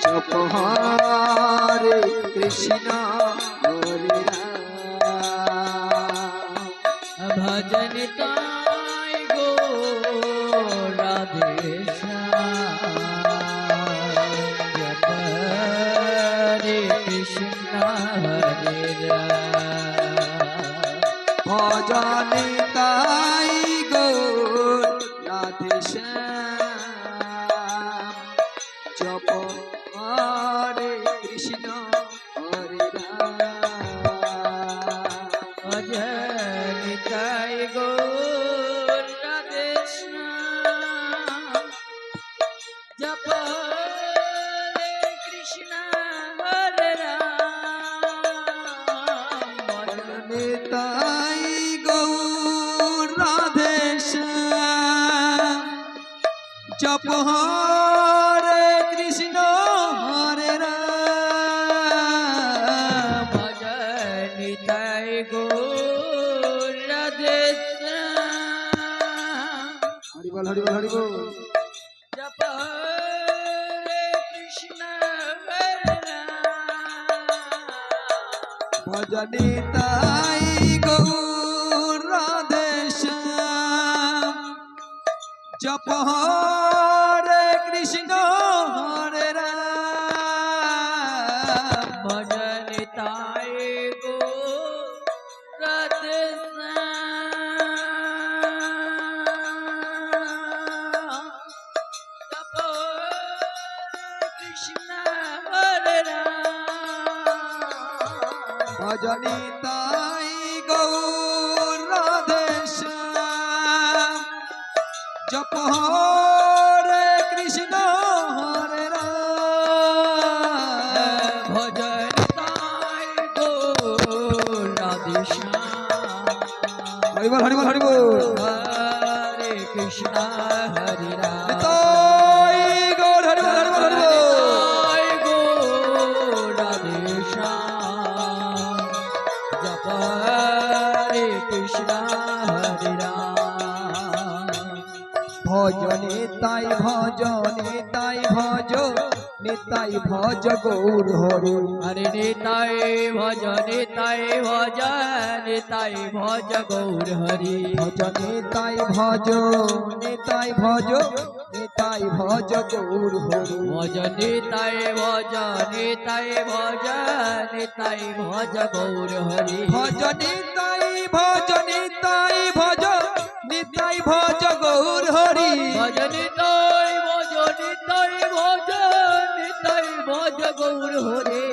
জপ হরে কৃষ্ণ হরে রাম ভজন তাই গো রাধে জপ হরে কৃষ্ণ হরে রাম ভজন তাই গো রাধে জপ হরে কৃষ্ণ হরে রাম ভজন তাই গো রাধে জপ হরে কৃষ্ণ হরে রাম ভজন তাই গো রাধে জপ হরে কৃষ্ণ হরে রাম ভজন তাই গো রাধে হরি বল হরি বল হরি বল জপ হরে কৃষ্ণ হরে রাম ভজনে তাই গো রাধে জপ হরে কৃষ্ণ হরে রাম ভজন তাই গো রাধে জপ হরে কৃষ্ণ হরে রাম ভজনে তাই গো রাধে জপ হরে কৃষ্ণ হরে রাম ভজন তাই গো রাধে হরি বল হরি বল হরি বল হরে কৃষ্ণ হরে রাম তাই গৌর হরি বল হরি বল হরি বল তাই গো রাধে জপ হরে কৃষ্ণ হরে রাম ভজনে তাই ভজ নিতাই ভজ গৌর হরি হরে নিতাই ভজ নিতাই ভজ গৌর হরি ভজনে তাই ভজ নিতাই ভজ গৌর হরি ভজ নিতাই ভজ নিতাই ভজ গৌর হরি ভজনে তাই ভজ নিতাই ভজ গৌর হরি ভজ নিতাই ভজ নিতাই ভজ গৌর হরি